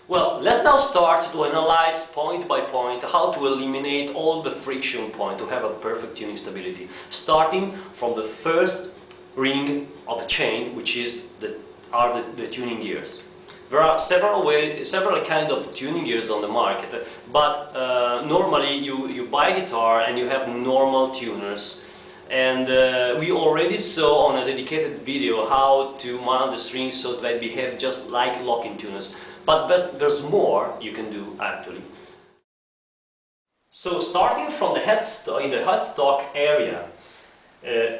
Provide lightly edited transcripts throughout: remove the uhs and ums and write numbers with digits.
Well, let's now start to analyze point by point how to eliminate all the friction points to have a perfect tuning stability, starting from the first ring of the chain, which is the tuning gears. There are several kinds of tuning gears on the market, but normally you buy a guitar and you have normal tuners. And we already saw on a dedicated video how to mount the strings so they behave just like locking tuners. But there's more you can do actually. So starting from the headstock, in the headstock area,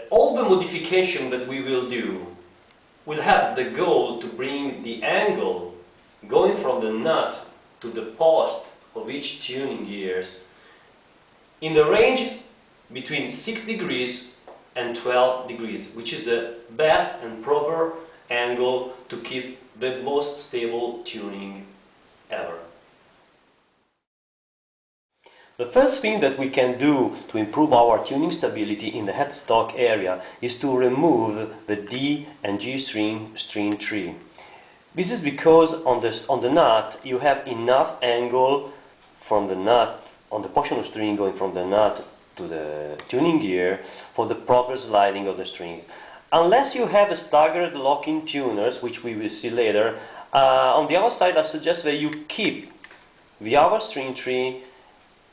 all the modification that we will do will have the goal to bring the angle going from the nut to the post of each tuning gears in the range between 6 degrees and 12 degrees, which is the best and proper angle to keep the most stable tuning ever. The first thing that we can do to improve our tuning stability in the headstock area is to remove the D and G string tree. This is because on the nut you have enough angle from the nut, on the portion of string going from the nut to the tuning gear for the proper sliding of the strings. Unless you have a staggered locking tuners, which we will see later, on the other side I suggest that you keep the other string tree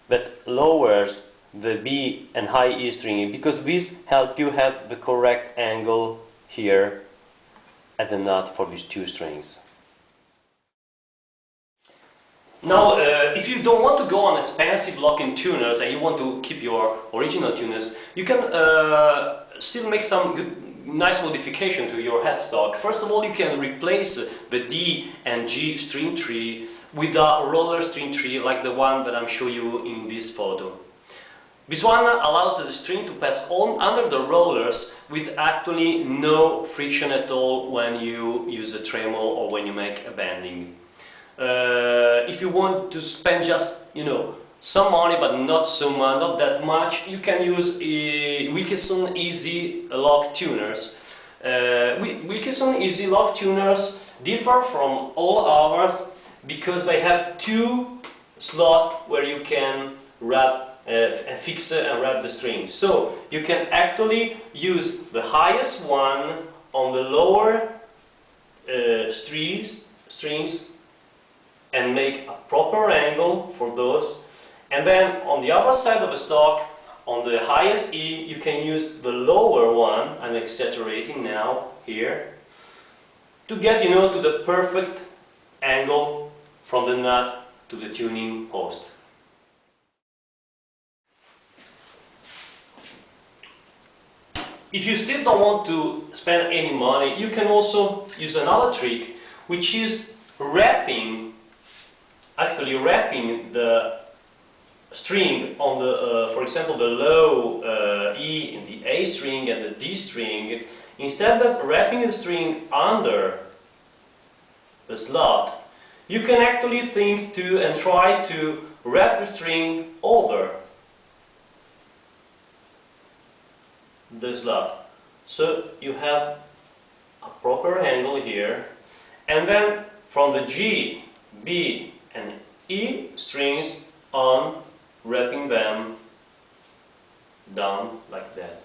that lowers the B and high E string, because this helps you have the correct angle here at the nut for these two strings. Now, if you don't want to go on expensive locking tuners and you want to keep your original tuners, you can still make some nice modification to your headstock. First of all, you can replace the D and G string tree with a roller string tree like the one that I'm showing you in this photo. This one allows the string to pass on under the rollers with actually no friction at all when you use a tremolo or when you make a bending. If you want to spend just, some money but not that much, you can use Wilkinson Easy Lock tuners. Wilkinson Easy Lock tuners differ from all others because they have two slots where you can fix and wrap the strings. So you can actually use the highest one on the lower strings and make a proper angle for those. And then on the other side of the stock, on the highest E, you can use the lower one, I'm exaggerating now here, to get, to the perfect angle from the nut to the tuning post. If you still don't want to spend any money, you can also use another trick, which is wrapping the string on the, for example, the low E in the A string and the D string. Instead of wrapping the string under the slot, you can actually think to and try to wrap the string over the slot. So you have a proper angle here, and then from the G, B and E strings on, wrapping them down like that.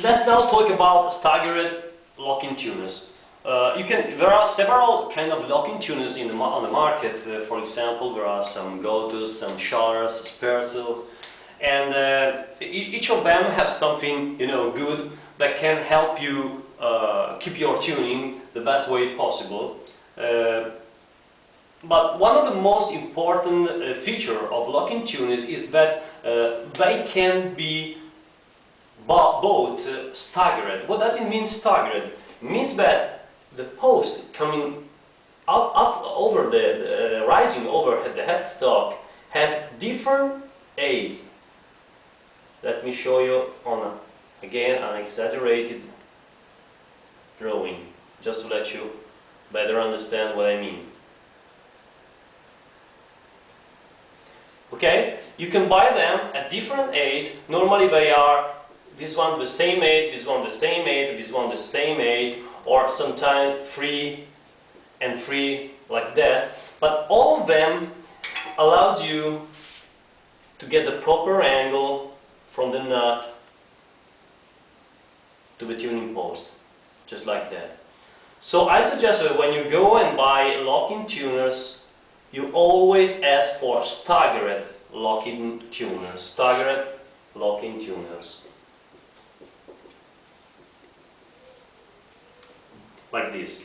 Let's now talk about staggered locking tuners. There are several kind of locking tuners on the market. For example, there are some go-tos, some Shars, Sperzel, and each of them have something good that can help you keep your tuning the best way possible. But one of the most important features of locking tuners is that they can be both staggered. What does it mean staggered? It means that the post coming up over rising over the headstock has different aids. Let me show you on again an exaggerated drawing, just to let you better understand what I mean. Okay, you can buy them at different aid. Normally they are this one the same 8, this one the same 8, this one the same 8, or sometimes 3 and 3 like that. But all of them allows you to get the proper angle from the nut to the tuning post, just like that. So I suggest that when you go and buy locking tuners, you always ask for staggered locking tuners. Staggered locking tuners. Like this.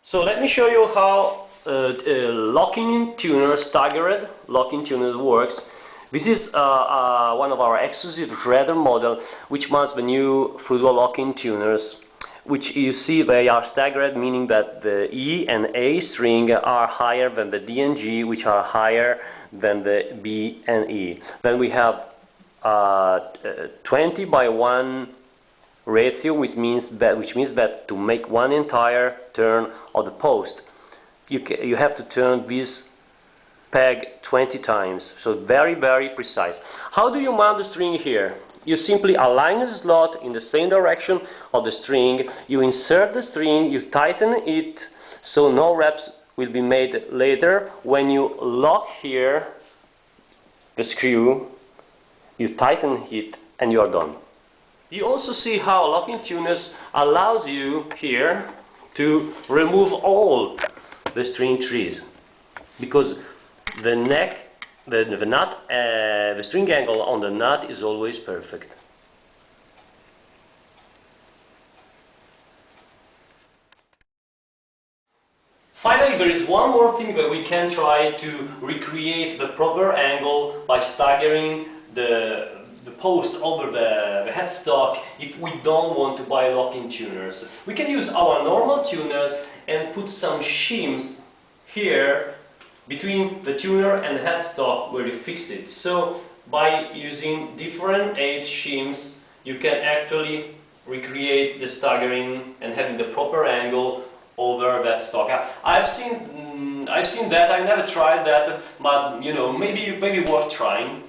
So let me show you how locking tuner, staggered locking tuner works. This is one of our exclusive shredder model, which mounts the new Frudua locking tuners, which you see they are staggered, meaning that the E and A string are higher than the D and G, which are higher than the B and E. Then we have 20:1 ratio, which means that to make one entire turn of the post, you have to turn this peg 20 times, so very precise. How do you mount the string here? You simply align the slot in the same direction of the string, you insert the string, you tighten it so no reps will be made later. When you lock here the screw, you tighten it and you are done. You also see how locking tuners allows you here to remove all the string trees, because the neck, the nut, the string angle on the nut is always perfect. Finally, there is one more thing that we can try to recreate the proper angle by staggering the post over the headstock if we don't want to buy locking tuners. We can use our normal tuners and put some shims here between the tuner and the headstock where you fix it. So by using different 8 shims, you can actually recreate the staggering and having the proper angle over that stock. I've seen that. I've never tried that, but you know, maybe worth trying.